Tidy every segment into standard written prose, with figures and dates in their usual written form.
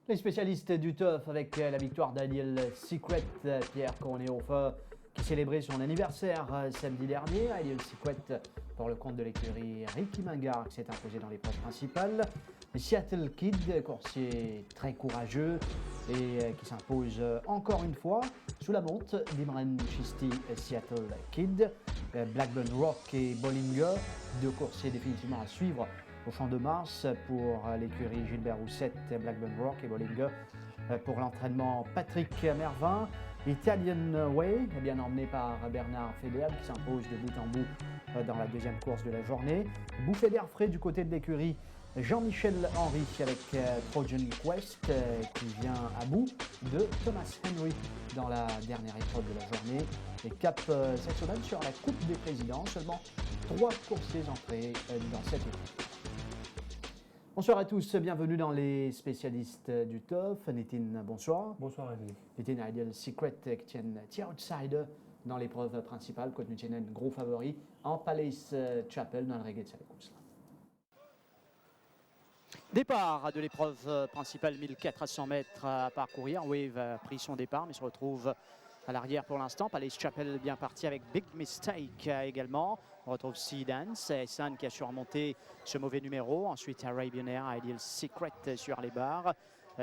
Les spécialistes du turf avec la victoire d'Ideal Secret, Pierre Cornéofer, qui célébrait son anniversaire samedi dernier. Ideal Secret, pour le compte de l'écurie Ricky Mangard, qui s'est imposé dans l'épreuve principale. Seattle Kid, coursier très courageux et qui s'impose encore une fois sous la montre d'Imran Chisti et Seattle Kid. Blackburn Rock et Bollinger, deux coursiers définitivement à suivre au Champ de Mars pour l'écurie Gilbert Roussette, Blackburn Rock et Bollinger pour l'entraînement Patrick Mervin. Italian Way, bien emmené par Bernard Federer qui s'impose de bout en bout dans la deuxième course de la journée. Bouffée d'air frais du côté de l'écurie Jean-Michel Henry avec Trojan Quest qui vient à bout de Thomas Henry dans la dernière épreuve de la journée. Et cap cette semaine sur la Coupe des Présidents, seulement 3 coursiers entrés dans cette épreuve. Bonsoir à tous, bienvenue dans les spécialistes du TOF. Nitin, bonsoir. Bonsoir Eric. Nitin, Ideal Secret qui tiennent tier outsider dans l'épreuve principale, côte nous tiennent gros favori en Palace Chapel dans le reggae de Salekous. Départ de l'épreuve principale, 1400 mètres à parcourir. Wave a pris son départ mais se retrouve à l'arrière pour l'instant. Palace Chapel bien parti avec Big Mistake également. On retrouve Sea Dance, San qui a surmonté ce mauvais numéro. Ensuite Arabian Air, Ideal Secret sur les barres.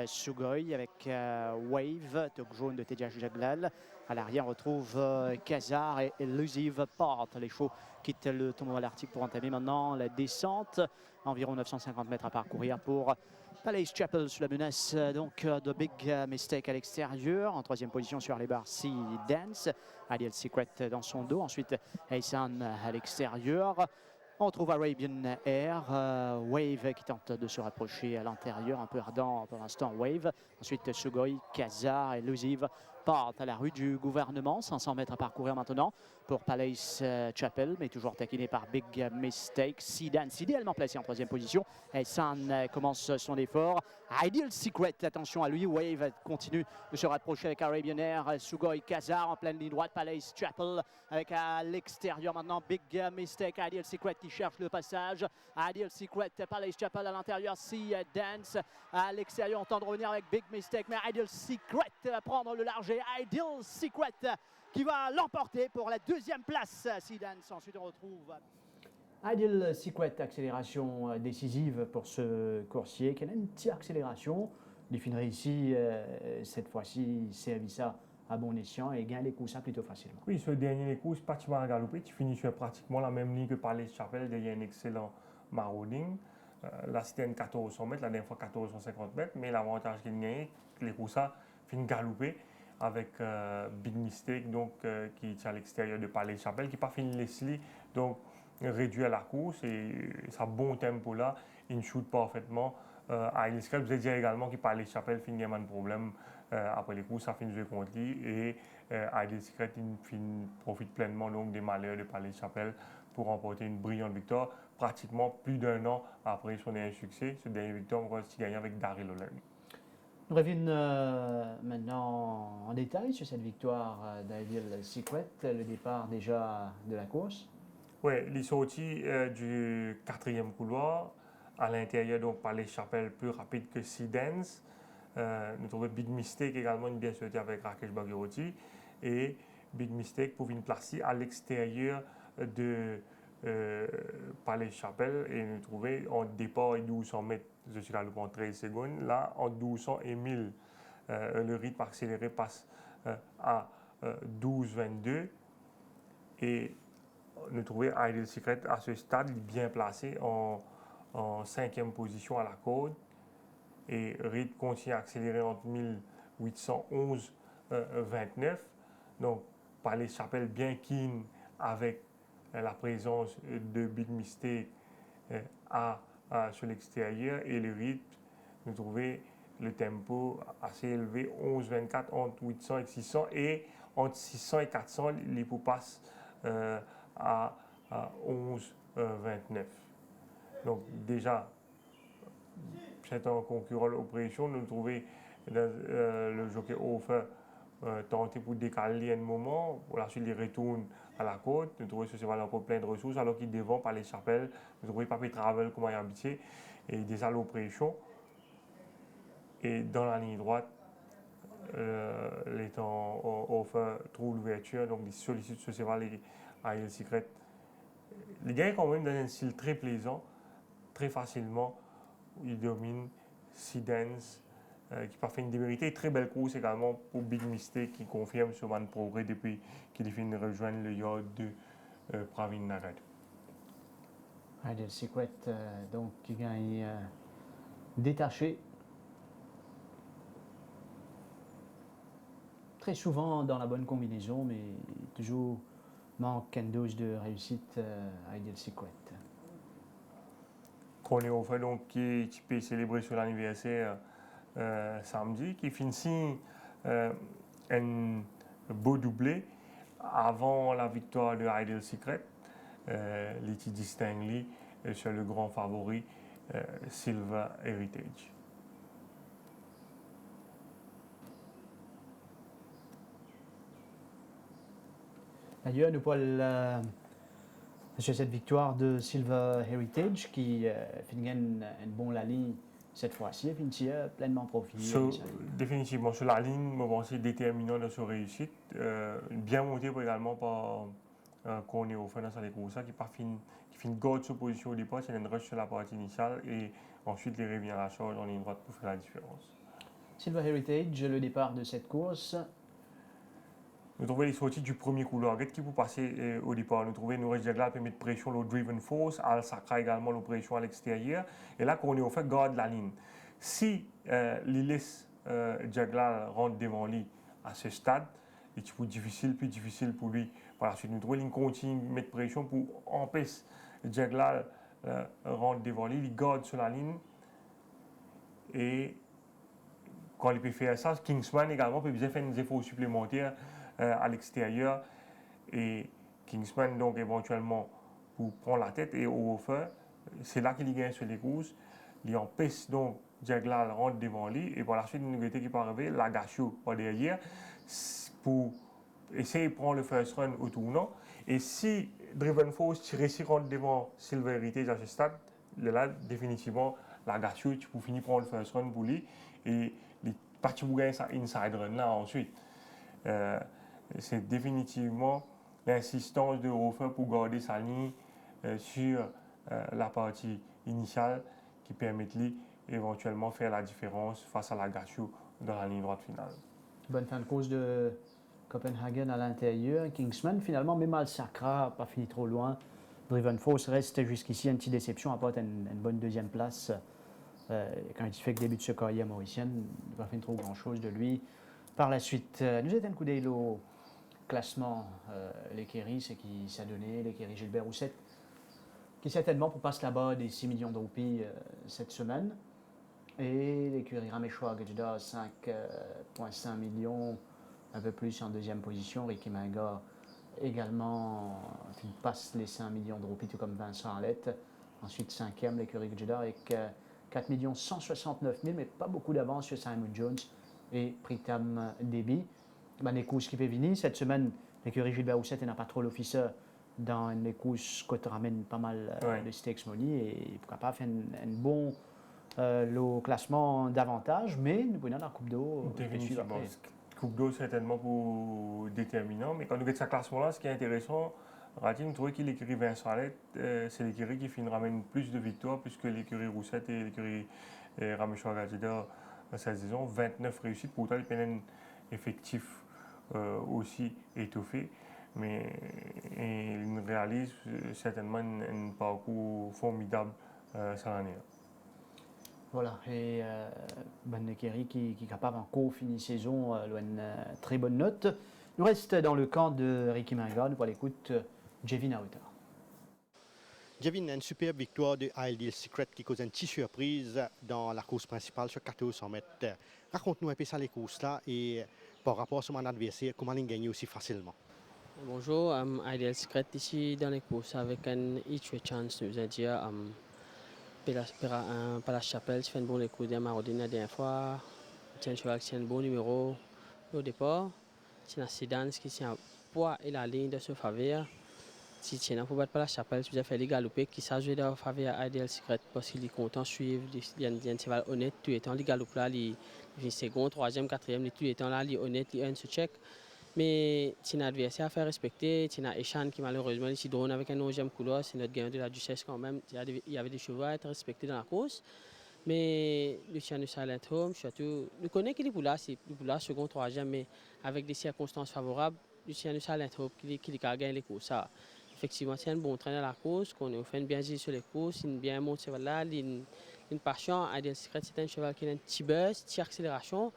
Sugoi avec Wave, toque jaune de Tedia Jaglal. À l'arrière, on retrouve Kazar et Elusive Part. Les chevaux quittent le tombeau à l'Arctique pour entamer maintenant la descente. Environ 950 mètres à parcourir pour Palace Chapel sous la menace donc de Big Mistake à l'extérieur. En troisième position sur les barres, Sea Dance. Ideal Secret dans son dos. Ensuite, Aysan à l'extérieur. On trouve Arabian Air, Wave qui tente de se rapprocher à l'intérieur, un peu ardent pour l'instant Wave. Ensuite Sugoi, Kazar, Elusive partent à la rue du gouvernement. 500 mètres à parcourir maintenant pour Palace Chapel, mais toujours taquiné par Big Mistake. Sidan, idéalement placé en troisième position. Et San commence son effort. Ideal Secret, attention à lui. Wave continue de se rapprocher avec Arabian Air. Sugoi, Kazar en pleine ligne droite. Palace Chapel avec à l'extérieur maintenant Big Mistake. Ideal Secret qui cherche le passage. Ideal Secret, Palace Chapel à l'intérieur. Sea Dance à l'extérieur. On tente de revenir avec Big Mistake, mais Ideal Secret va prendre le large. Ideal Secret qui va l'emporter pour la deuxième place. Sea Dance, ensuite on retrouve Ideal Secret, accélération décisive pour ce coursier qui a une petite accélération. Il finirait ici, cette fois-ci, Servissa à bon escient et gagne les courses plutôt facilement. Oui, ce dernier les courses, pratiquement galopé, tu finis sur pratiquement la même ligne que Palace Chapel, derrière un excellent marauding. Là, c'était une 1400 mètres, la dernière fois 1450 mètres, mais l'avantage qu'il gagne, les courses finissent galoper avec Big Mistake donc, qui est à l'extérieur de Palace Chapel, qui n'a pas fini Leslie, donc réduit à la course et sa bon tempo là, il shoot parfaitement. À Ilskal, vous allez dire également qu'il Palace Chapel finit un problème après les courses, ça finit de jouer contre lui et Ideal Secret profite pleinement donc, des malheurs de Palace Chapel pour remporter une brillante victoire, pratiquement plus d'un an après son dernier succès. Ce dernier victoire, on va aussi gagner avec Daryl Holland. Nous revenons maintenant en détail sur cette victoire d'Ideal Secret, le départ déjà de la course. Oui, il est sorti du quatrième couloir, à l'intérieur donc Palace Chapel plus rapide que Sea Dance. Nous trouvons Big Mistake également une bien sortie avec Rakesh Bhagirathi et Big Mistake pour une placer à l'extérieur de Palace Chapel et nous trouvons en départ 1200 mètres, je suis galopé en 13 secondes, là en 1200 et 1000, le rythme accéléré passe à 12,22 et nous trouvons Ideal Secret à ce stade bien placé en cinquième position à la côte et rythme continue à accélérer entre 1811 29. Donc, Palace Chapel bien keen avec la présence de Big Mistake sur l'extérieur et le rythme, nous trouvons le tempo assez élevé, 11-24 entre 800 et 600 et entre 600 et 400, l'hypo passe à 11-29. Donc déjà, c'est un concurrent l'opération. Nous trouvons le jockey Hofer tenter pour décaler un moment. Pour la suite, il retourne à la côte. Nous trouvons que c'est encore plein de ressources alors qu'il devant par les chapelles. Nous trouvons pas travel comme il habitué et déjà l'opération. Et dans la ligne droite, l'étant Hofer trouve l'ouverture, donc il sollicite ce cheval et Ideal Secret. Les gars, quand même, dans un style très plaisant, très facilement, il domine Sidens, qui parfait une démérité. Très belle course également pour Big Mistake, qui confirme ce man progrès depuis qu'il est fini de rejoindre le yard de Pravin Nagad. Ideal Secret, donc, qui gagne détaché. Très souvent dans la bonne combinaison, mais toujours manque une dose de réussite Ideal Secret. Qu'on est au fait, donc, qui peut célébrer son anniversaire samedi, qui finit un beau doublé avant la victoire de Ideal Secret. L'IT distingue sur le grand favori Silver Heritage. D'ailleurs, nous parlons sur cette victoire de Silver Heritage qui finit une bonne la ligne cette fois-ci et finit pleinement profité. Définitivement, sur la ligne, je pense déterminant de sa réussite. Bien monté également par Corné au fin dans sa course, qui finit garde sa position au départ, c'est une rush sur la partie initiale et ensuite il revient à la charge en ligne droite pour faire la différence. Silver Heritage, le départ de cette course. Nous trouvons les sorties du premier couloir. Qu'est-ce qui peut passer au départ? Nous trouvons Norris Jagla peut mettre pression sur le Driven Force, Al Sakra également la pression à l'extérieur. Et là, quand on est au fait, garde la ligne. Si Lilis Jagla rentre devant lui à ce stade, c'est plus difficile pour lui. Par la suite, nous trouvons qu'il continue de mettre pression pour empêcher Jagla rentre devant lui, il garde sur la ligne. Et quand il peut faire ça, Kingsman également peut faire des efforts supplémentaires à l'extérieur et Kingsman donc éventuellement pour prendre la tête et au feu, c'est là qu'il gagne sur les courses, il empêche donc Jagla rentre devant lui et par la suite une nouveauté qui peut arriver, Lagacio par derrière pour essayer de prendre le first run au tournant et si Driven Force réussit rentre devant Silver Heritage à ce stade, là définitivement Lagacio tu peux finir prendre le first run pour lui et les parties pour gagner ça inside run là ensuite. C'est définitivement l'insistance de Hofer pour garder sa ligne sur la partie initiale qui permet de éventuellement faire la différence face à Lagacio dans la ligne droite finale. Bonne fin de course de Copenhagen à l'intérieur. Kingsman, finalement, même Al Sakra, pas fini trop loin. Driven Force reste jusqu'ici une petite déception, apporte une bonne deuxième place. Quand il fait que début de ce carrière mauricienne, il n'a pas fait trop grand-chose de lui. Par la suite, nous jetons un coup d'œil au classement. L'écurie, c'est qui s'est donné, l'écurie Gilbert Roussette, qui certainement pour passer là-bas des 6 millions de roupies cette semaine. Et l'écurie Raméchois Gajda, 5,5 millions, un peu plus en deuxième position. Ricky Minga également, qui passe les 5 millions de roupies, tout comme Vincent Alette. Ensuite, cinquième, l'écurie Gajda avec 4 169 000, mais pas beaucoup d'avance sur Simon Jones et Pritam Debi. Les courses qui peuvent venir. Cette semaine, l'écurie Gilbert Roussette n'a pas trop l'officer dans les courses qui ramènent pas mal de stakes money et pourquoi pas faire un bon le classement davantage, mais nous prenons la Coupe d'eau. Définitivement. Coupe d'eau certainement pour déterminant, mais quand nous regardons ce classement-là, ce qui est intéressant, Ratim, nous trouvons que l'écurie Vincent Alette, c'est l'écurie qui ramène plus de victoires puisque l'écurie Roussette et l'écurie Raméchois Gajda cette saison, 29 réussites, pourtant il y a un effectif aussi étoffé, mais il réalise certainement un parcours formidable cette année. Voilà, et bonne écurie qui est capable encore finir saison une très bonne note. Nous reste dans le camp de Ricky Minga, nous pour l'écoute Jevin Auter. Jevin, une superbe victoire de Ideal Secret qui cause une petite surprise dans la course principale sur 1400 mètres. Raconte-nous un peu ça les courses là et par rapport à son adversaire, comment il gagne aussi facilement. Bonjour, Ideal Secret ici dans les courses avec un each way chance, nous a dit par la chapelle, tu fais un bon coup de Marodine la dernière fois, tu as un bon numéro au départ, tu as Sidans qui tient poids et la ligne de ce faveur. si tu n'as pas la chapelle, tu as fait les galoper qui s'ajoutent à faveur à Ideal Secret parce qu'il est content de suivre, il y a un cheval honnête, tout étant les galopes là, il second, troisième, quatrième, tout étant là, il est honnête, il a un check. Mais tu as un adversaire à faire respecter, tu as Eshan qui malheureusement ici drone avec un 11e couloir, c'est notre gagnant de la Duchesse quand même, il y avait des chevaux à être respectés dans la course. Mais Luciano Silent Home, surtout, nous connaissons qu'il est pour là, c'est pour là, second, troisième, mais avec des circonstances favorables, Luciano Silent Home qui a gagné les courses. Ça. Effectivement, c'est un bon train à la course, qu'on a fait bien agir sur les courses, il bien monté là, une passion. Ideal Secret, c'est un cheval qui a un petit buzz, une petite accélération.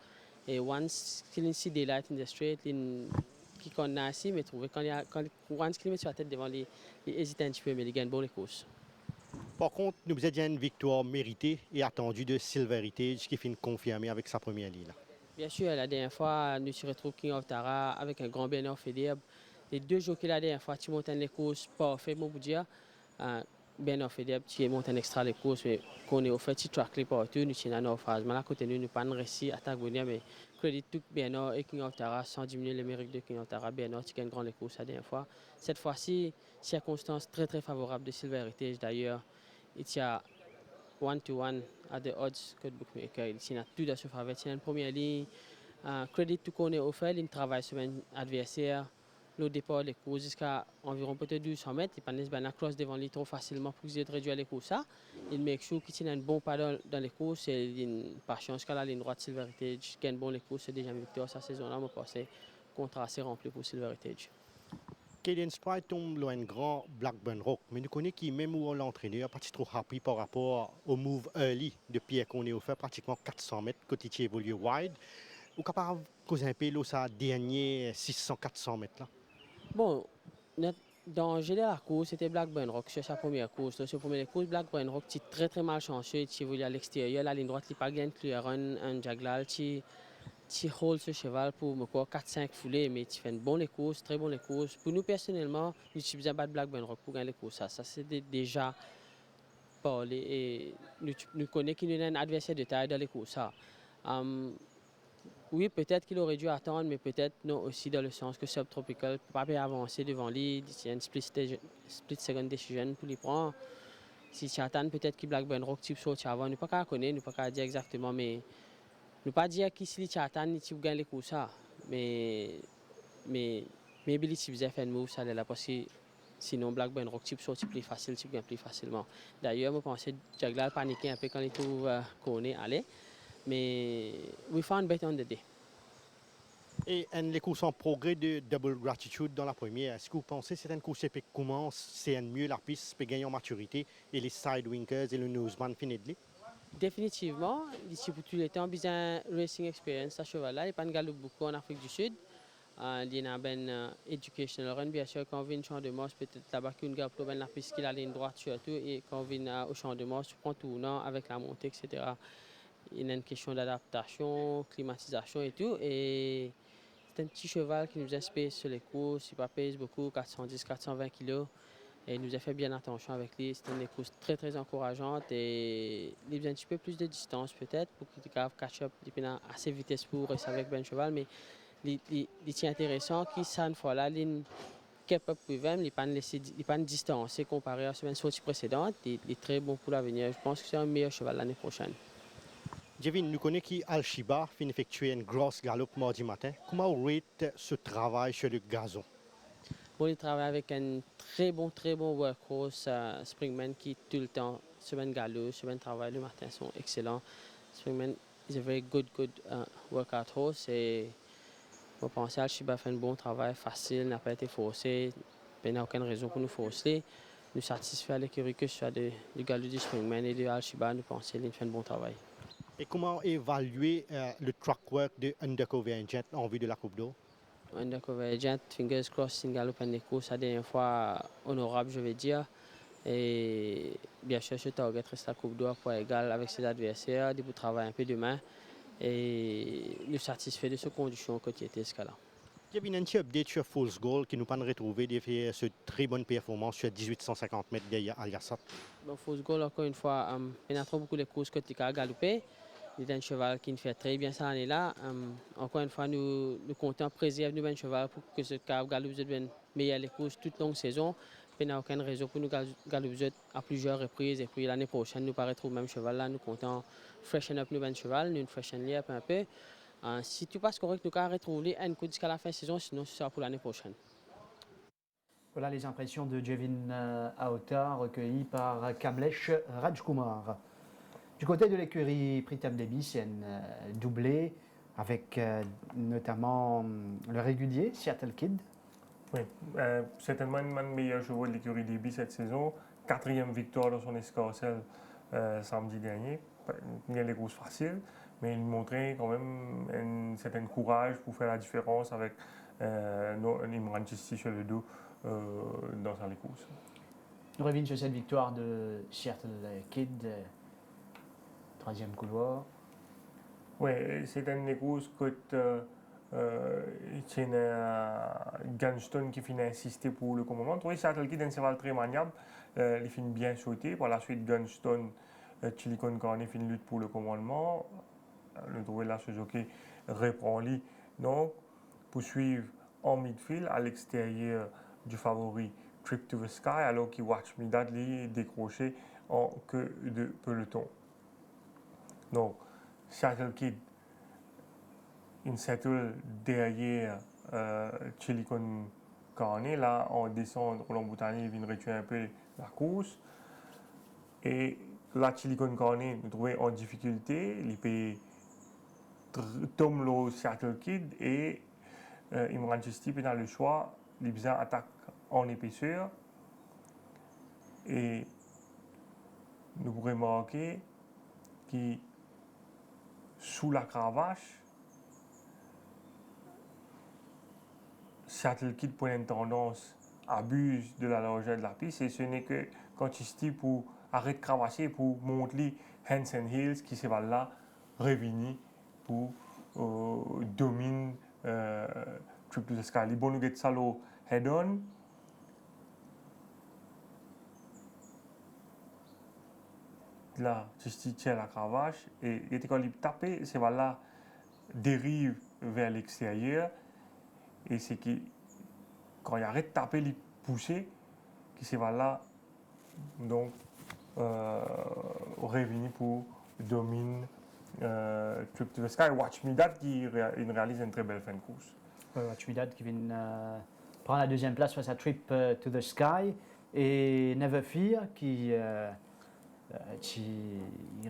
Et once qu'il a une daylight in the straight, qui qu'on a ici, mais trouvé once qu'il met sur la tête devant les hésite un petit peu, mais il gagne bon les courses. Par contre, nous avons une victoire méritée et attendue de Silver Heritage qui finit confirmée avec sa première ligne. Bien sûr, la dernière fois, nous se retrouvons King of Tara avec un grand Bernard Fédéab. Les deux jockeys la dernière fois, tu montes les courses parfaites, mon dire. Bernard Fédéab, tu montes un extra les courses, mais qu'on est au fait, tu traques les partout, nous sommes dans nos phases. Mais à côté de nous, pas de récit à Tagonia, mais crédit tout Bernard et King of Tara sans diminuer le mérite de King of Tara. Bernard, tu gagnes grand les courses la dernière fois. Cette fois-ci, circonstance très très favorable de Silver Heritage d'ailleurs. Il y a 1-to-1 à des odds que le bookmaker. Il a tout dans ce faveur. Il a une première ligne. Crédit tout qu'on est offert, il travaille sur un adversaire. Le départ des courses jusqu'à environ peut-être 200 mètres. Il ne peut pas cross devant lui trop facilement pour qu'il réduire les courses. Il make sure qu'il a un bon pas dans les courses. Et il par chance qu'à la ligne droite, Silver Heritage gagne bon les courses. C'est déjà une victoire cette saison-là. Je pense que contrat assez rempli pour Silver Heritage. Caden Sprite tombe loin grand Blackburn Rock, mais nous connaissons qui, même où l'entraîneur, pas trop happy par rapport au move early de Pierre qu'on est offert pratiquement 400 mètres, côté qui évolue wide. Ou capable de causer un peu sa dernier 600-400 mètres là. Bon, dans la course, c'était Blackburn Rock sur sa première course. Dans sa première course, Blackburn Rock, tu très très mal chanceux, tu évolues à l'extérieur, la ligne droite, il pas gagné un Jaglal, tu hold ce cheval pour 4-5 foulées, mais tu fais une bonne course, très bonne course. Pour nous personnellement, nous sommes besoin de Blackburn Rock pour gagner les courses. Ça c'est déjà parlé et nous connaissons qu'il y a un adversaire de taille dans les courses. Oui, peut-être qu'il aurait dû attendre, mais peut-être non aussi dans le sens que Subtropical ne peut pas avancer devant lui. Il y a une split second decision pour les prendre. Si tu attends, peut-être que Blackburn Rock type sorti avant. Nous ne pouvons pas connaître, nous ne pouvons pas dire exactement, mais nous ne pouvons pas dire que si tu attends, tu gagnes les courses. Mais Billy si vous fait un move, ça là parce que sinon Blackburn Rock type sorti plus facile, tu gagnes plus facilement. D'ailleurs, je pensais que Jaglar paniquait un peu quand il trouve qu'on est allé. Mais we found better on the day. Et les courses en progrès de Double Gratitude dans la première, est-ce que vous pensez que c'est une course qui commence, c'est mieux la piste, peut gagner en maturité et les Sidewinkers et le Newsman finissent de Définitivement, d'ici pour tous les temps, besoin racing experience à cheval-là. Il n'y a pas de galop beaucoup en Afrique du Sud. Il y a une educational run, bien sûr, quand on vient au champ de marche, peut-être là-bas qu'une gare pour la piste qui a la ligne droite surtout, et quand on vient au champ de marche, tu prends tournant avec la montée, etc. Il y a une question d'adaptation, climatisation et tout. Et c'est un petit cheval qui nous inspire sur les courses. Il pèse beaucoup, 410-420 kg. Et il nous a fait bien attention avec lui. C'était une course très très encourageante. Et il y a un petit peu plus de distance peut-être pour qu'il puisse catch-up assez vitesse pour rester avec ben cheval. Mais il est intéressant qu'il s'en fois là, il capable de lui-même, il n'est pas distancé comparé à la semaine sortie précédente. Il est très bon pour l'avenir. Je pense que c'est un meilleur cheval l'année prochaine. Jevin, nous connaissons qu'Al-Shiba finit effectuer une grosse galop mardi matin. Comment vous rate ce travail sur le gazon? Bon, il travaille avec un très bon workhorse, Springman, qui tout le temps, semaine galop, semaine travail le matin sont excellents. Springman is a very good workout horse et je pense que Al-Shiba fait un bon travail, facile, n'a pas été forcé. Il n'y a aucune raison pour nous forcer. Nous satisfaire l'écurie que ce soit du galop du Springman et de Al-Shiba, nous pensons qu'il fait un bon travail. Et comment évaluer le track work de Undercover Agent en vue de la Coupe d'Or? Undercover Agent, fingers crossed, une galop en course, la dernière fois honorable, je vais dire. Et bien sûr, ce target reste la Coupe d'Or pour égal avec ses adversaires, de travailler un peu demain. Et nous satisfait de ces conditions que tu étais ce cas-là. Il y a un petit update sur Fool's Goal qui nous pas retrouvé de faire cette très bonne performance sur 1850 mètres derrière Aliasat. Bon, Fool's Goal, encore une fois, il y a trop beaucoup de courses que tu as galopé. Il est un cheval qui nous fait très bien cette année-là. Encore une fois, nous comptons préserver un cheval pour que ce galope devienne meilleur les courses toute longue saison. il n'y a aucune raison pour nous garder vous à plusieurs reprises. Et puis l'année prochaine, nous paraîtrons au même cheval là. Nous comptons freshen up nous ben cheval, nous freshen up un peu. Si tout passe correct, nous arrêterons un coup jusqu'à la fin de saison, sinon ce sera pour l'année prochaine. Voilà les impressions de Jevin Aota recueillies par Kamlesh Rajkumar. Du côté de l'écurie Pritam Devi, c'est un doublé avec notamment le régulier Seattle Kid. Oui, certainement un des meilleurs chevaux de l'écurie Debi cette saison. 4e victoire dans son escarcelle samedi dernier. Il y a les courses faciles, mais il montrait quand même un certain courage pour faire la différence avec Imran Chisti sur le dos dans sa courses. Nous revenons sur cette victoire de Seattle Kid, troisième couloir. Oui, c'est une course que c'est Gunston qui finit insister pour le commandement. Oui, Seattle Kid est un cheval très maniable. Il finit bien sauter. Par la suite, Gunston, Chilicon Carney finit lutte pour le commandement. Le trouvé là, ce jockey reprend lui. Donc, poursuivre en midfield à l'extérieur du favori Trip to the Sky, alors qu'il Watch Me Dudley est décroché en queue de peloton. Donc, Seattle Kid, une settle derrière Chilicon Carney. Là, en descend, Roland Boutanier vient réduire un peu la course. Et là, Chilicon Carney nous trouvait en difficulté. Il peut tomber le Seattle Kid et Imran Chisti a le choix. Il attaque en épaisseur. Et nous pourrions remarquer que sous la cravache, Seattle Kid pour une tendance abuse de la largeur de la piste et ce n'est que quand Chisti pour arrêter de cravacher pour montrer Hansen Hills qui se va là revenir pour dominer Trip to the Sky. Il bon nous get ça le head on. Là, Chisti tient la cravache et quand il tape, c'est là dérive vers l'extérieur. Et c'est que quand il arrête de taper, il pousse, qui se va là, donc, revenir pour dominer Trip to the Sky. Watch Me That qui réalise une très belle fin de course. Watch Me Dad qui vient prendre la deuxième place face à Trip to the Sky. Et Never Fear qui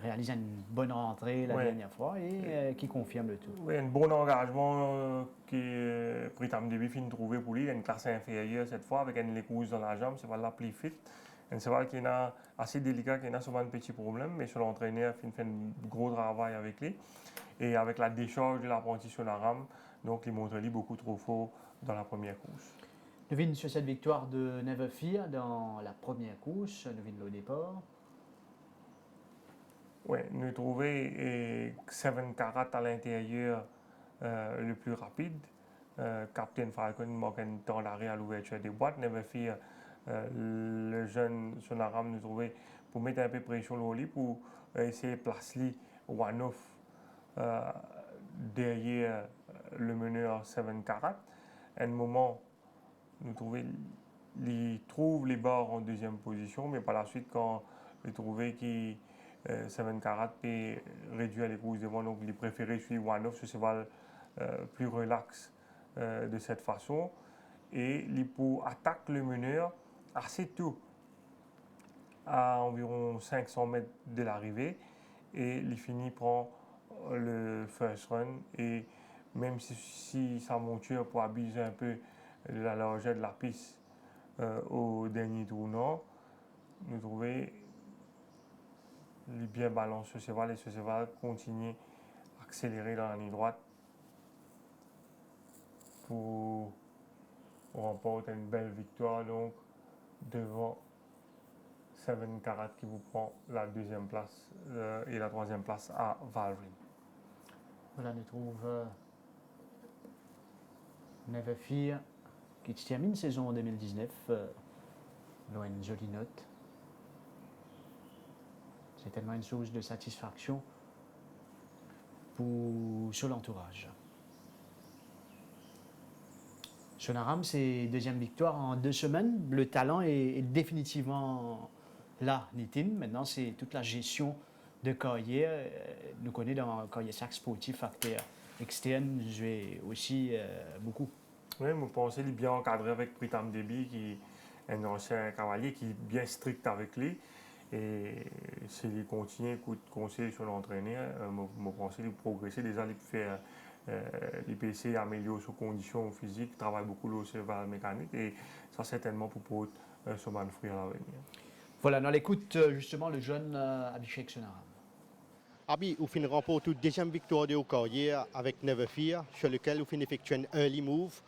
réalise une bonne rentrée la dernière fois et qui confirme le tout. Oui, un bon engagement que Pritam Devi finit de trouver pour lui. Il a une classe inférieure cette fois avec une course dans la jambe, c'est la plus fit. Un cheval qui est assez délicat, qui a souvent un petit problème, mais sur l'entraîneur fait un gros travail avec lui. Et avec la décharge de l'apprenti sur la rame, donc il montre lui beaucoup trop fort dans la première course. Nous venons sur cette victoire de Never Fear dans la première course, nous venons au départ. Oui, nous trouvons 7 Carat à l'intérieur le plus rapide. Captain Falcon manque un temps d'arrêt à l'ouverture des boîtes. Never Fear, le jeune Sonaram nous trouvait pour mettre un peu de pression au lit pour essayer de placer one-off derrière le meneur 7 Carat. À un moment, nous trouvons il trouve les barres en deuxième position, mais par la suite, quand il trouvait qu'il 7 Carat peut réduire les courses devant, donc il préférait suivre One Off, ce cheval plus relax de cette façon. Et il attaque le meneur assez tôt, à environ 500 mètres de l'arrivée, et il finit prend le first run. Et même si sa monture pour abuser un peu de la largeur de la piste au dernier tournant, nous trouvons il bien balance ce cheval et ce cheval continue à accélérer dans la ligne droite pour remporter une belle victoire donc devant 7 Carat qui vous prend la deuxième place et la troisième place à Valverde. Voilà, on trouve Never Fear qui termine saison en 2019. Il a une jolie note. C'est tellement une source de satisfaction sur l'entourage. Sonaram, c'est deuxième victoire en 2 semaines. Le talent est définitivement là, Nitin. Maintenant, c'est toute la gestion de carrière. Nous connaissons dans le carrière sac sportif, facteur externe, jouer aussi beaucoup. Oui, je pense qu'il est bien encadré avec Pritam Debi, qui est un ancien cavalier qui est bien strict avec lui. Et s'il continue à écouter conseil sur l'entraîneur, je pense qu'il progresser. Déjà, il fait l'IPC améliore ses conditions physiques, travaille beaucoup le cerveau mécanique. Et ça, certainement pour se manfrer à l'avenir. Voilà, on écoute justement le jeune Abhishek Sonaram. Abi, vous finissez remporter la deuxième victoire de votre carrière avec Never Fear, sur lequel vous finissez effectuer un early move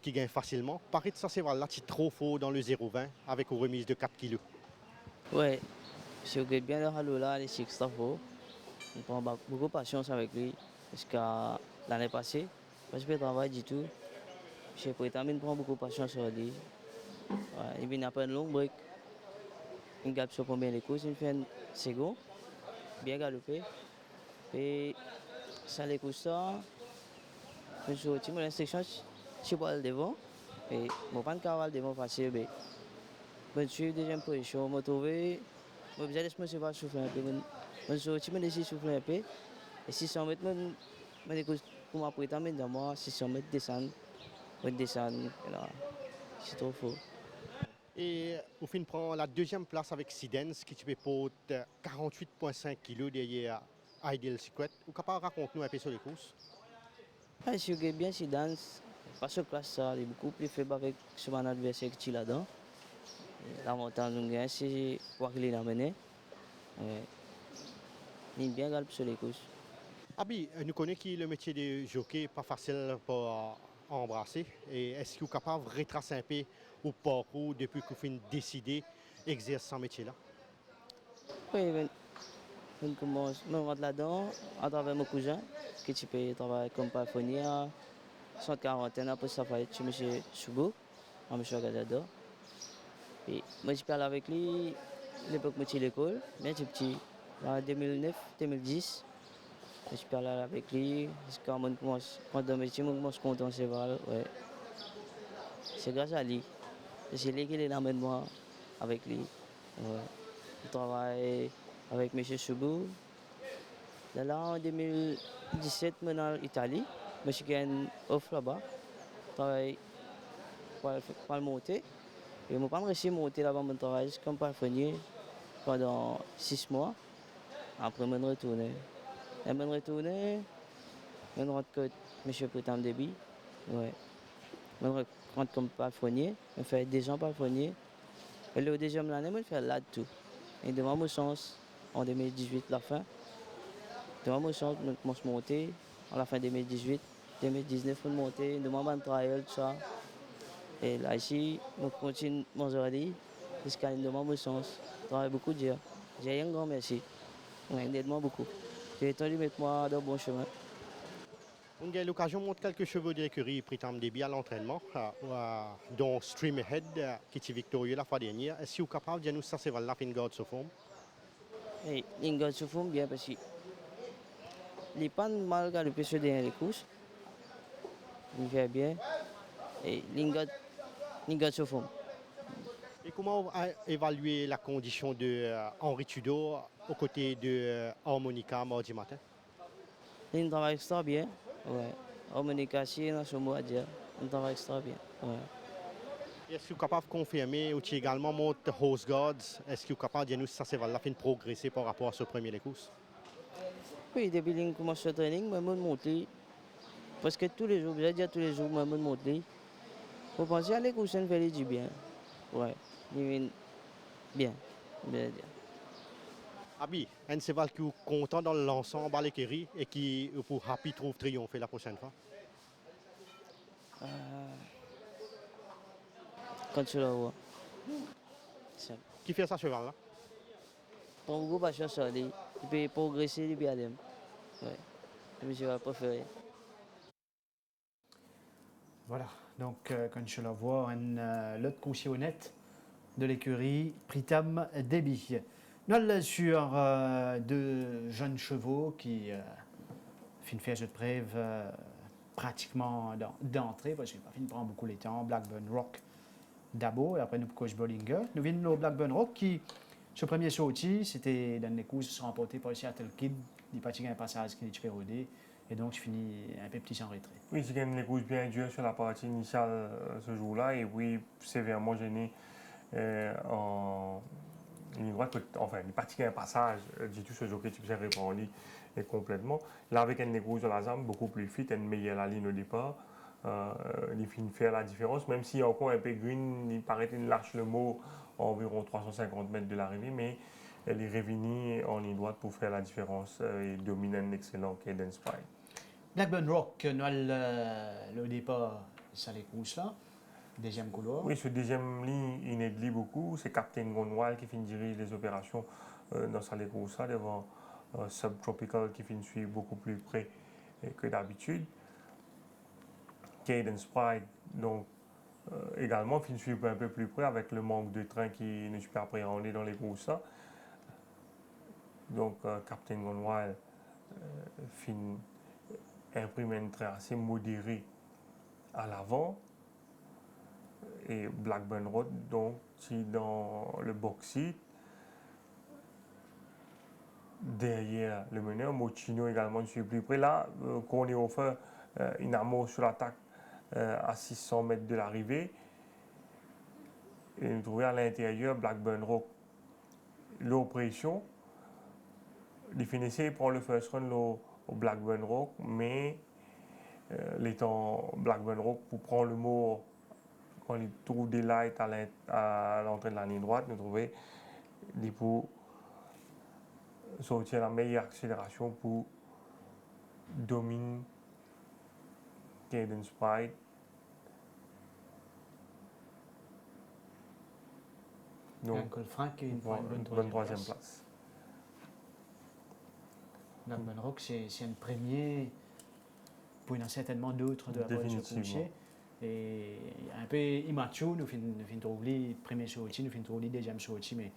qui gagne facilement. Paraît que ça, c'est voilà, trop fort dans le 0-20 avec une remise de 4 kg. Ouais, je regrette bien le halo là, les six fort. On prend beaucoup de patience avec lui. Parce que l'année passée, je ne travaille du tout. J'ai prétendu prendre beaucoup de patience sur lui. Ouais, et puis, il a pris un long break. Il a sur combien de courses, il fait un second, bien galopé. Et ça les courses ça. Je suis sorti mon instruction, je suis pas le devant. Et je ne pas de cavale devant facile. Je suis deuxième position, je me trouvé. Je vais laisser me souffler un peu. Je suis sorti, je me laisse souffler un peu. Et 600 mètres, pour ma prétendue dans moi, 600 mètres descendre. Je descendre, c'est trop fort. Et vous finissez prendre la deuxième place avec Sidens, qui tu peux porter 48,5 kg derrière Ideal Secret. Vous pouvez raconter-nous un peu sur les courses? Je suis bien si danse. Parce que classe ça, il est beaucoup plus faible avec son adversaire qui est là-dedans. L'avantage nous gagne, c'est quoi qu'il a mené. Il est bien galop sur les courses. Abi, nous connaissons que le métier de jockey n'est pas facile pour embrasser. Et est-ce que vous êtes capable de retracer un peu au parcours depuis que vous avez décidé d'exercer ce métier-là? Oui, je commence, je rentre là-dedans à travers mon cousin, qui peut travailler comme palefrenier, 140 après ça, je me suis Soubou, à M. Agadador. Et moi, je parle avec lui, l'époque où je suis à l'école, bien petit, en 2009-2010. Je parle avec lui, quand je commence, quand dans le métier, je commence content, c'est vrai. Ouais. C'est grâce à lui. C'est lui qui l'amène moi avec lui. Ouais. Je travaille avec M. Soubou. Là, en 2017, je suis en Italie. Je suis en offre là-bas. Je travaille pour le monter. Et je n'ai pas réussi à monter là-bas mon travail comme palefrenier pendant 6 mois. Après, je suis retourné. Et je suis retourné, je rentre que M. Pritam Debi. Ouais. Je rentre comme palefrenier. Je fais 2 ans palefrenier. Et le deuxième année, je fais là tout. Et devant mon chance, en 2018, la fin, devant mon chance, je commence à monter. À la fin 2018, 2019, je monter. Devant mon trial, tout ça. Et là, ici, je continue mon journée jusqu'à devant mon chance. Je travaille beaucoup dur. J'ai un grand merci. Ouais, aide-moi beaucoup. J'ai entendu mettre moi dans le bon chemin. On a eu l'occasion de monter quelques chevaux de l'écurie Pritam Debi à l'entraînement, dont Stream Ahead, qui était victorieux la fois dernière. Est-ce que vous êtes capable de nous ça, c'est la fin de garde sur forme? Et l'ingard se forme bien parce que les pas mal galopé sur les courses. Il fait bien. Et l'ingard se forme. Et comment vous évaluez la condition de Henri Tudor aux côtés de Harmonica mardi matin? Il travaille extra bien. Ouais. Harmonica, c'est un mot à dire. Il travaille extra bien. Ouais. Est-ce que vous êtes capable de confirmer ou également monte Horse Guards? Est-ce que vous êtes capable de dire nous ça c'est la fin de progresser par rapport à ce premier des courses? Oui, depuis que je commence le training, je me monte. Parce que tous les jours, je dis tous les jours, je me monte. Faut penser à les courses, ça fait du bien. Ouais. Bien. Bien dire. Abi, un cheval qui est content dans l'ensemble à l'écurie et qui pour happy trouve triompher la prochaine fois? Quand tu la vois. Qui fait ça cheval là? Prends beaucoup de patience sur lui. Il peut progresser, il peut aller. Ouais. C'est mon cheval préféré. Voilà, donc quand je la vois, l'autre conseiller honnête de l'écurie, Pritam Debi. Nous allons sur 2 jeunes chevaux qui finissent faire de preuve pratiquement d'entrée, parce qu'il ne prend beaucoup les temps. Blackburn Rock d'abord, et après nous coach Bollinger. Nous venons au Blackburn Rock qui, ce premier sorti, c'était dans les courses remportées par Seattle Kid, il pas un passage qui est pérodé, et donc je finis un peu petit en retrait. Oui, c'est une course bien dure sur la partie initiale ce jour-là, et oui, sévèrement gêné en ligne droite. Enfin, il pratiquait un passage, du tout ce jockey qui s'est répandu et complètement. Là, avec une course de la ZAM, beaucoup plus fit, une meilleure la ligne au départ. Il finit faire la différence, même s'il y a encore un peu green, il paraît qu'il lâche le mot à environ 350 mètres de l'arrivée, mais elle est revenue en ligne droite pour faire la différence et dominer un excellent Cadence Pride. Blackburn Rock, Noël, le départ, ça les courses là. Deuxième couloir. Oui, ce deuxième ligne, il aide beaucoup. C'est Captain Gonwal qui finit dirige les opérations dans sa course devant Subtropical qui finit suivre beaucoup plus près que d'habitude. Cadence Pride, donc, également, finit suivre un peu plus près avec le manque de train qui ne suit pas appréhendé dans les courses. Donc, Captain Gonwal finit imprime un train assez modéré à l'avant. Et Blackburn Road, donc, qui dans le box seat. Derrière le meneur, Mochino également suit plus près. Là, qu'on est offert une amorce sur l'attaque à 600 mètres de l'arrivée. Et nous trouvons à l'intérieur Blackburn Rock, low pression. Il finissait, il prend le first run au Blackburn Rock, mais l'étant Blackburn Rock pour prendre le mot. Quand il trouve des lights à l'entrée de la ligne droite, nous trouvons pour sortir la meilleure accélération pour dominer Cadence Pride. Donc, Uncle Frank une bonne troisième place. Blackburn Rock, c'est un premier, pour il y en a certainement d'autres de la part de ce coucher. Et un peu immature, nous finissons trouver le premier sorti, nous finissons trouver le deuxième sorti, mais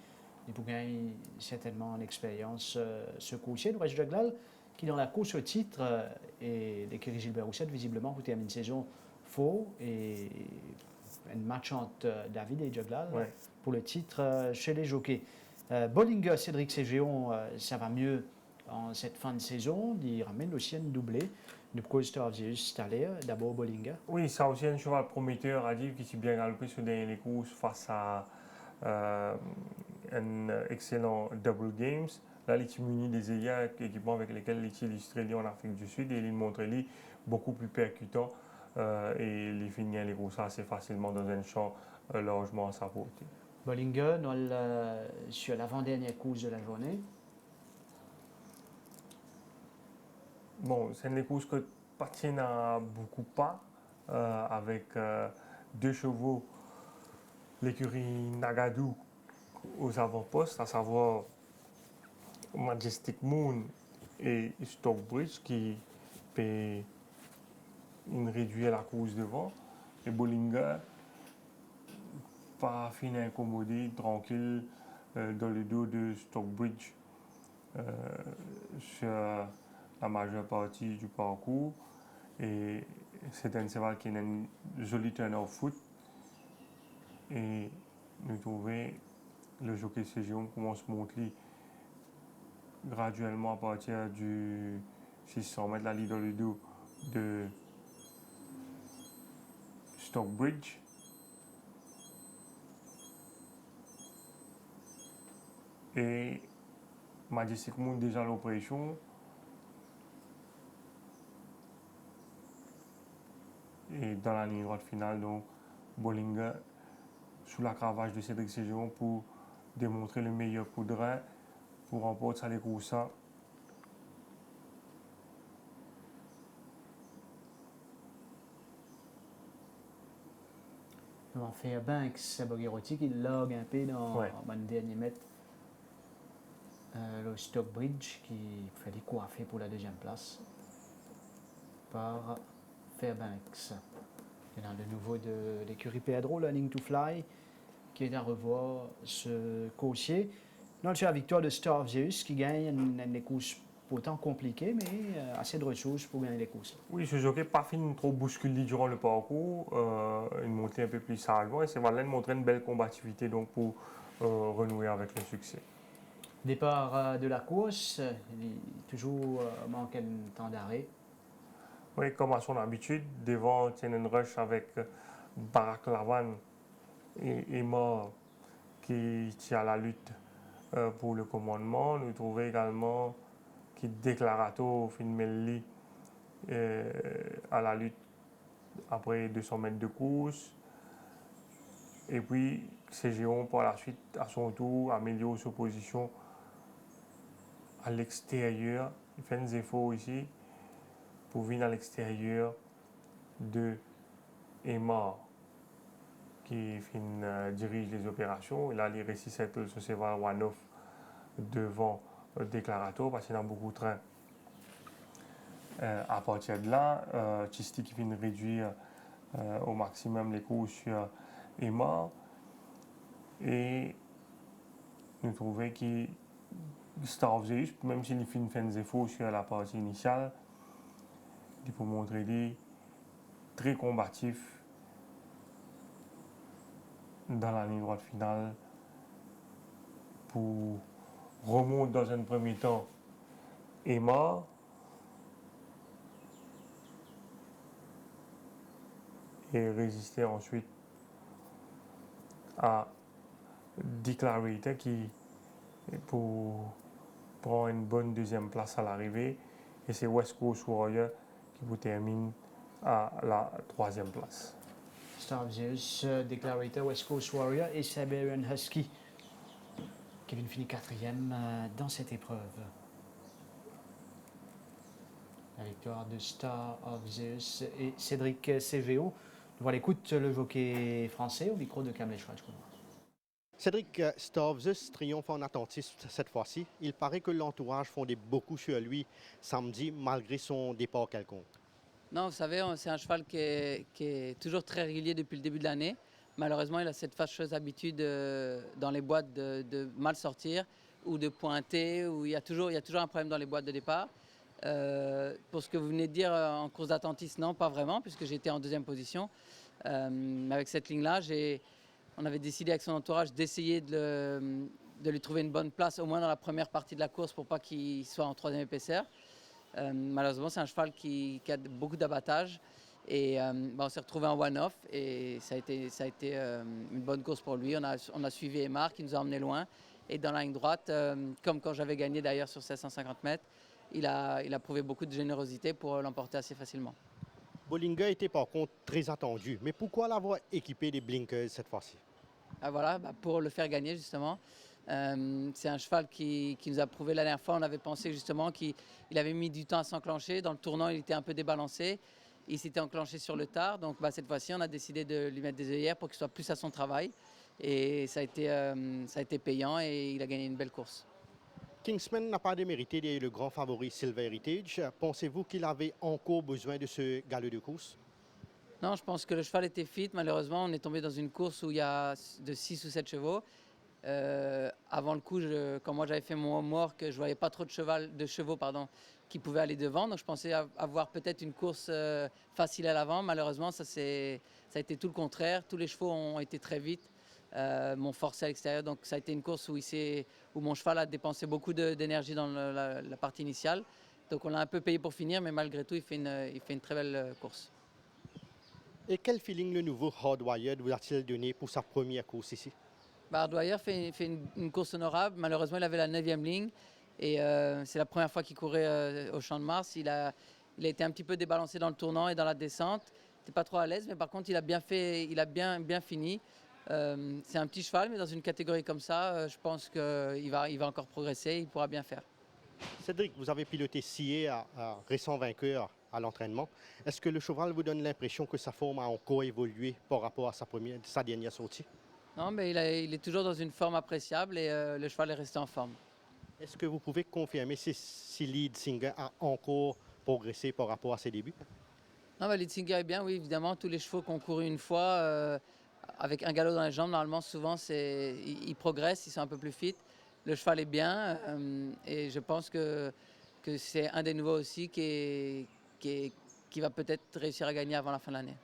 nous pouvons gagner certainement l'expérience ce coucher. Nous reste Juglal qui dans la course au titre et l'écurie Gilbert Rousset visiblement pour terminer une saison faux et une match entre David et Juglal pour le titre chez les jockeys. Bollinger, Cédric Ségéon, ça va mieux en cette fin de saison, il ramène aussi un doublé. De cause d'abord Bollinger. Oui, ça aussi un cheval prometteur à dire qui s'est bien galopé sur les courses face à un excellent Double Games. Là, il est muni des équipements avec lesquels il est illustré en Afrique du Sud et il montre lui beaucoup plus percutant et il finit les courses assez facilement dans un champ largement à sa portée. Bollinger, sur l'avant-dernière course de la journée. Bon, c'est une course que Patien n'a beaucoup pas, avec deux chevaux, l'écurie Nagadou aux avant-postes, à savoir Majestic Moon et Stockbridge qui peut réduire la course devant. Et Bollinger, pas fin incommodé, tranquille, dans le dos de Stockbridge sur la majeure partie du parcours et c'est un cheval qui a une jolie turn of foot et nous trouvons le jockey Ségion commence à monter graduellement à partir du 600 mètres la ligne dans le dos de Stockbridge et Majestic Moon déjà l'opération. Et dans la ligne droite finale, donc Bollinger sous la cravache de Cédric Ségéon pour démontrer le meilleur coup de rein pour remporter sa course. On va faire Banks, Boguerotti qui log un peu dans le dernier mètre. Le Stockbridge qui fait des coiffés pour la deuxième place par Fairbanks. Il y en a de nouveau de l'écurie Pedro, Learning to Fly, qui est à revoir ce coursier. Donc, c'est la victoire de Star of Zeus qui gagne une course autant compliqué, mais assez de ressources pour gagner les courses. Oui, ce jockey pas fini trop bousculé durant le parcours, une montée un peu plus sagement et c'est Valène montrer une belle combativité donc pour renouer avec le succès. Départ de la course, il toujours manque un temps d'arrêt. Oui, comme à son habitude, devant Tienen Rush avec Barack Lavan et Emma qui tient à la lutte pour le commandement. Nous trouvons également qui Declarato Finmelli à la lutte après 200 mètres de course. Et puis, Cégéon, par la suite, à son tour, améliore sa position à l'extérieur. Il fait des efforts ici pour venir à l'extérieur de Emma qui dirige les opérations. Et là, il réussit à se séparer one-off devant Declarato parce qu'il y a beaucoup de trains. À partir de là, Chisti qui vient réduire au maximum les courses sur Emma. Et nous trouvons que Star of Zeus, même s'il fait des efforts sur la partie initiale, il faut montrer qu'il très combatif dans la ligne droite finale pour remonter dans un premier temps Emma et résister ensuite à Declarator qui pour prendre une bonne deuxième place à l'arrivée et c'est West Coast Warrior qui vous termine à la troisième place. Star of Zeus, Declarator, West Coast Warrior et Siberian Husky qui vient finir quatrième dans cette épreuve. La victoire de Star of Zeus et Cédric Cégéon. Nous voilà l'écoute le jockey français au micro de Kamlesh Rajkumar. Cédric, Star of Zeus triomphe en attentiste cette fois-ci. Il paraît que l'entourage fondait beaucoup sur lui samedi malgré son départ quelconque. Non, vous savez, c'est un cheval qui est toujours très régulier depuis le début de l'année. Malheureusement, il a cette fâcheuse habitude dans les boîtes de mal sortir ou de pointer, où il y a toujours un problème dans les boîtes de départ. Pour ce que vous venez de dire en course d'attentiste, non, pas vraiment, puisque j'étais en deuxième position. Mais avec cette ligne-là, on avait décidé avec son entourage d'essayer de lui trouver une bonne place, au moins dans la première partie de la course, pour pas qu'il soit en troisième épaisseur. Malheureusement, c'est un cheval qui a beaucoup d'abattage. Et on s'est retrouvé en one-off et ça a été une bonne course pour lui. On a suivi Emar qui nous a emmené loin. Et dans la ligne droite, comme quand j'avais gagné d'ailleurs sur 1650 mètres, il a prouvé beaucoup de générosité pour l'emporter assez facilement. Bollinger était par contre très attendu. Mais pourquoi l'avoir équipé des blinkers cette fois-ci? Voilà, pour le faire gagner justement. C'est un cheval qui nous a prouvé la dernière fois. On avait pensé justement qu'il avait mis du temps à s'enclencher. Dans le tournant, il était un peu débalancé. Il s'était enclenché sur le tard. Donc cette fois-ci, on a décidé de lui mettre des œillères pour qu'il soit plus à son travail. Et ça a été payant et il a gagné une belle course. Kingsman n'a pas démérité derrière le grand favori Silver Heritage. Pensez-vous qu'il avait encore besoin de ce galop de course? Non, je pense que le cheval était fit. Malheureusement, on est tombé dans une course où il y a de 6 ou 7 chevaux. Avant le coup, quand moi j'avais fait mon homework, je ne voyais pas trop de chevaux qui pouvaient aller devant. Donc je pensais avoir peut-être une course facile à l'avant. Malheureusement, ça a été tout le contraire. Tous les chevaux ont été très vite, m'ont forcé à l'extérieur. Donc ça a été une course où mon cheval a dépensé beaucoup d'énergie dans la partie initiale. Donc on l'a un peu payé pour finir, mais malgré tout, il fait une très belle course. Et quel feeling le nouveau Hardwired vous a-t-il donné pour sa première course ici? Hardwire fait une course honorable. Malheureusement, il avait la 9e ligne et c'est la première fois qu'il courait au Champ de Mars. Il a été un petit peu débalancé dans le tournant et dans la descente. Il n'était pas trop à l'aise, mais par contre, il a bien fini. C'est un petit cheval, mais dans une catégorie comme ça, je pense qu'il va encore progresser, il pourra bien faire. Cédric, vous avez piloté Sillé, récent vainqueur à l'entraînement. Est-ce que le cheval vous donne l'impression que sa forme a encore évolué par rapport à sa dernière sortie? Non, mais il est toujours dans une forme appréciable et le cheval est resté en forme. Est-ce que vous pouvez confirmer si Lead Singer a encore progressé par rapport à ses débuts? Non, Lead Singer est bien, oui, évidemment. Tous les chevaux qui ont couru une fois, avec un galop dans les jambes, normalement, souvent, ils progressent, ils sont un peu plus fit. Le cheval est bien et je pense que que c'est un des nouveaux aussi qui va peut-être réussir à gagner avant la fin de l'année.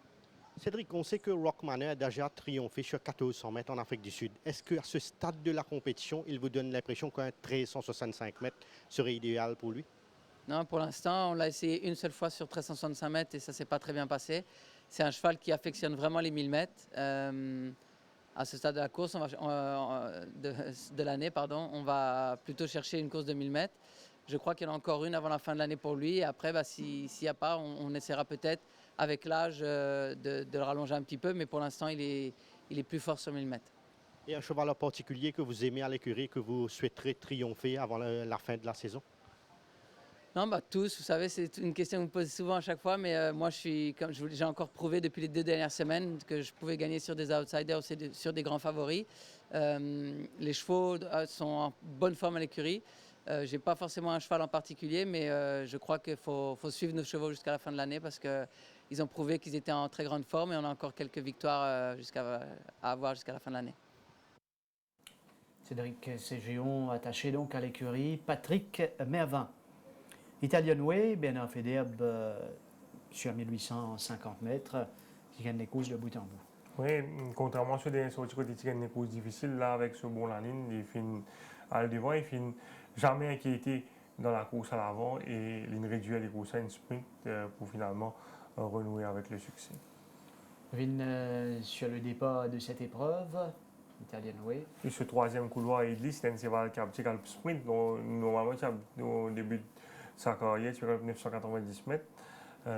Cédric, on sait que Rockmanner a déjà triomphé sur 1400 mètres en Afrique du Sud. Est-ce qu'à ce stade de la compétition, il vous donne l'impression qu'un 1365 mètres serait idéal pour lui? Non, pour l'instant, on l'a essayé une seule fois sur 1365 mètres et ça s'est pas très bien passé. C'est un cheval qui affectionne vraiment les 1000 mètres. À ce stade de la course, de l'année, pardon, on va plutôt chercher une course de 1000 mètres. Je crois qu'il y en a encore une avant la fin de l'année pour lui. Et après, s'il n'y a pas, on essaiera peut-être avec l'âge de le rallonger un petit peu. Mais pour l'instant, il est plus fort sur 1000 mètres. Et un cheval en particulier que vous aimez à l'écurie, que vous souhaiterez triompher avant la fin de la saison? Non, tous, vous savez, c'est une question que vous me posez souvent à chaque fois, mais moi, j'ai encore prouvé depuis les 2 dernières semaines que je pouvais gagner sur des outsiders, sur des grands favoris. Les chevaux sont en bonne forme à l'écurie. Je n'ai pas forcément un cheval en particulier, mais je crois qu'il faut suivre nos chevaux jusqu'à la fin de l'année parce qu'ils ont prouvé qu'ils étaient en très grande forme et on a encore quelques victoires à avoir jusqu'à la fin de l'année. Cédric Ségion attaché donc à l'écurie. Patrick Mervin. Italian Way, Bernard Federb sur 1850 mètres, qui gagne les courses de bout en bout. Oui, contrairement à ceux des sorties côté qui gagnent des courses difficiles, là avec ce bon la ligne, il finit à le devant, il finit jamais inquiété dans la course à l'avant et il réduit les courses à une sprint pour finalement renouer avec le succès. Vin sur le départ de cette épreuve, Italian Way. Et ce troisième couloir, Idli, c'est un cheval qui a un petit sprint, donc normalement au début de sa carrière, il fait 990 mètres.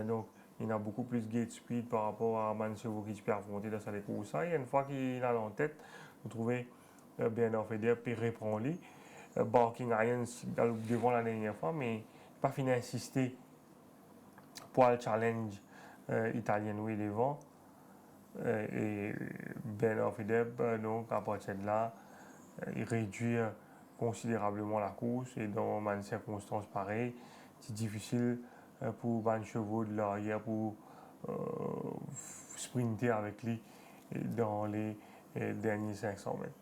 Donc il a beaucoup plus de gate speed par rapport à Mansevo qui peut affronter dans sa course. Et une fois qu'il a en tête, vous trouvez Bernard Federer peut reprendre lui. Barking Irons devant la dernière fois, mais il n'a pas fini d'insister pour le challenge Italian Way devant. Et Bernard Federer, donc à partir de là, il réduit considérablement la course et dans une circonstance pareille, c'est difficile pour les chevaux de l'arrière pour sprinter avec lui dans les derniers 500 mètres.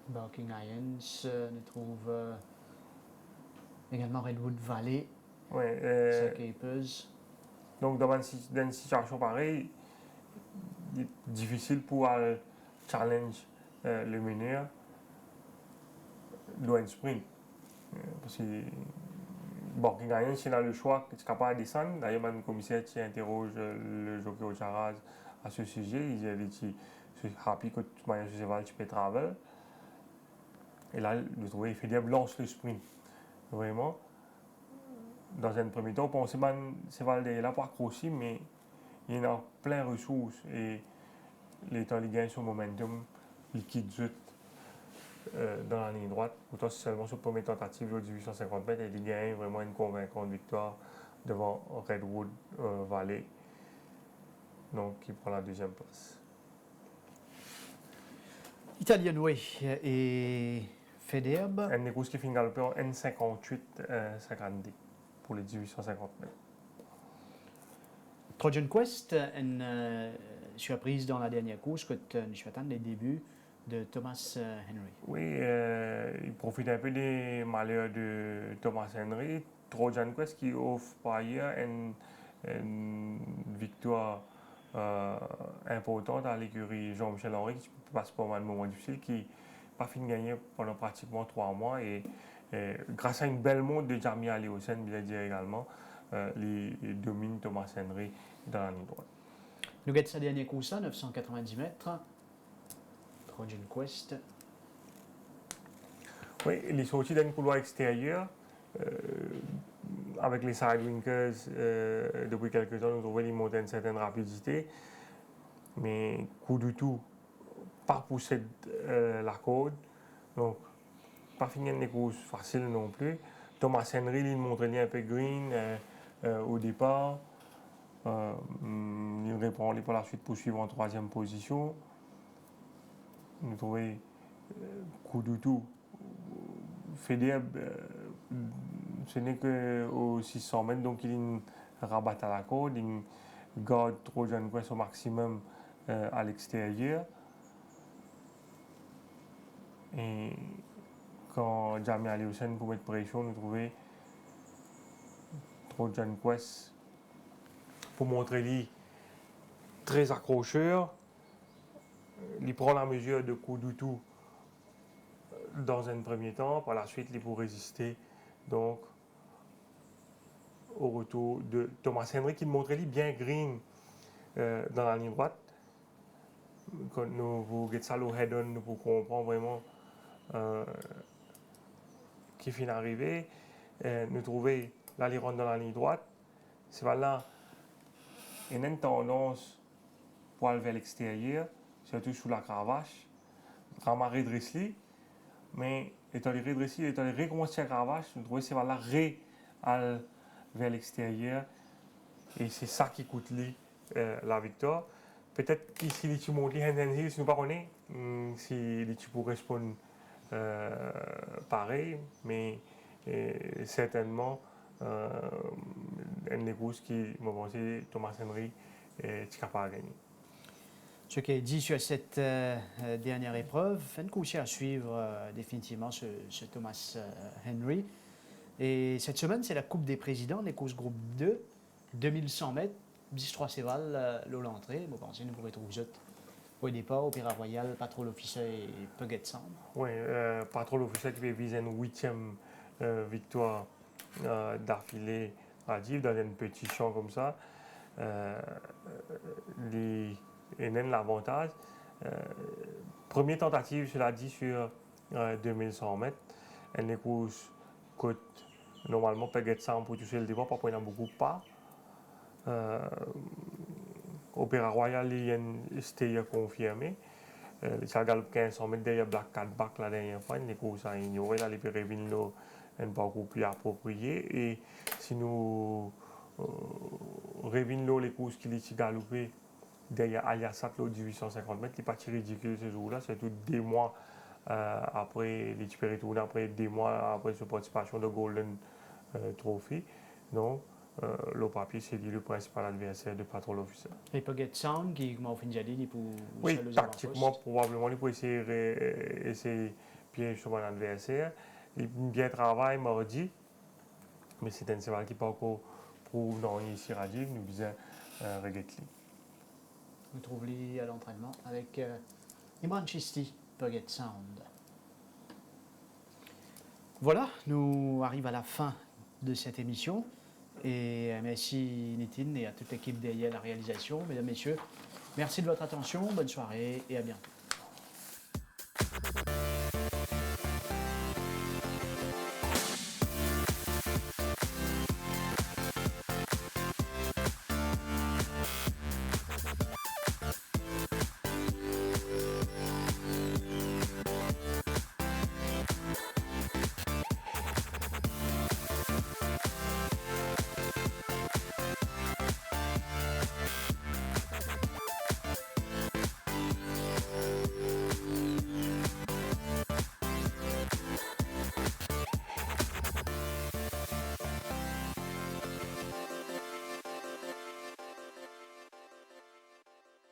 Barking Irons nous trouve également Redwood Valley. Ouais, Capers. donc dans une situation pareille, il est difficile pour challenge le meneur dans un sprint. Parce que Barking Irons, s'il a le choix, il est capable de descendre. D'ailleurs, le commissaire qui interroge le jockey au Charaz à ce sujet, il dit que c'est happy que ce cheval tu peux travailler. Et là, je trouvais qu'il fait bien lance le sprint. Vraiment. Dans un premier temps, on pensait que ce cheval là pas accroché, mais il a plein de ressources. Et les temps, il gagne son momentum, il quitte vite dans la ligne droite. Pourtant, c'est seulement sur la première tentative, le 1850 mètres, et il gagne vraiment une convaincante victoire devant Redwood Valley. Donc, il prend la deuxième place. Italian Way et Federb. Un course qui finit galopé en N58 50D pour les 1850 mètres. Trojan Quest, une surprise dans la dernière course que nous attendons les débuts de Thomas Henry. Oui, il profite un peu des malheurs de Thomas Henry. Trojan Quest qui offre par ailleurs une victoire importante à l'écurie Jean-Michel Henry qui passe par un moment difficile, qui n'a pas fini de gagner pendant pratiquement 3 mois. Et grâce à une belle montre de Jamie Aliosen, bien dire également, il domine Thomas Henry dans la ligne droite. Nous gagnons sa dernière course à 990 mètres. Trojan Quest. Oui, il est sorti d'un couloir extérieur avec les sidewinkers depuis quelques temps. Nous trouvons qu'il montait une certaine rapidité, mais coup du tout, pas pousser la corde. Donc, pas finir les courses faciles non plus. Thomas Henry, il montrait un peu green au départ. Il répond par la suite pour suivre en 3e position. Nous trouvons coup du tout. Federer, ce n'est qu'au 600 mètres, donc il rabat à la corde, il garde Trojan Quest au maximum à l'extérieur. Et quand Jamie Aliusen pour mettre pression, nous trouvons trop de John Quest pour montrer lui très accrocheur. Il prend la mesure de coup du tout dans un premier temps, par la suite il pour résister donc au retour de Thomas Henry qui montrait lui bien green dans la ligne droite. Quand nous vous get ça au head-on, nous pour comprendre vraiment qui finit arrivé, nous trouver l'aliron dans la ligne droite. C'est là il y a une tendance pour aller vers l'extérieur, surtout sous la cravache. Vraiment redresser, mais étant les redresser, étant les recommencer la cravache, nous trouvons c'est là vers l'extérieur et c'est ça qui coûte la victoire. Peut-être qu'ici les tu montes les hand si nous pas connaît si les tu pourraient répondre pareil, mais certainement une des courses qui m'a pensé Thomas Henry est capable de gagner. Ce qui est dit sur cette dernière épreuve, un course à suivre définitivement ce Thomas Henry. Et cette semaine, c'est la Coupe des Présidents, des courses groupe 2, 2100 mètres, 13 Céval, l'entrée. Bon, pensez, nous pourrez trouver au départ, Opéra Royal, Patrol Officer et Puget Sound. Oui, Patrol Officer qui fait viser une 8e victoire d'affilée à Div dans un petit champ comme ça. Il y a l'avantage. Première tentative, cela dit, sur 2100 mètres. Elle n'est coûte normalement Puget Sound pour toucher le départ, pas pour il y en a beaucoup pas. Opéra Royal, il y a une stay confirmée. Ça galope 1500 mètres derrière Black Cat Back la dernière fois. Les courses à ignorer, là, les Pérévino, un parcours plus approprié. Et si nous revenons les courses qui ont galopé derrière Aliasat, 1850 mètres, il n'est pas si ridicule ce jour-là. C'est tout des mois après les Tipérés tournés, après des mois après sa participation de Golden Trophy. Donc, le papier, c'est lui le principal adversaire de Patrol Officer. Et Puget Sound, qui m'a fait une pour. Oui, tactiquement, probablement, il peut essayer piège sur mon adversaire. Il bien travaille mardi, mais c'est un cheval qui n'est pas encore prouvé dans ici Radiv, nous faisons regretter. Nous trouvons à l'entraînement avec Imran Chisti, Puget Sound. Voilà, nous arrivons à la fin de cette émission. Et merci Nitin et à toute l'équipe derrière la réalisation. Mesdames, Messieurs, merci de votre attention, bonne soirée et à bientôt.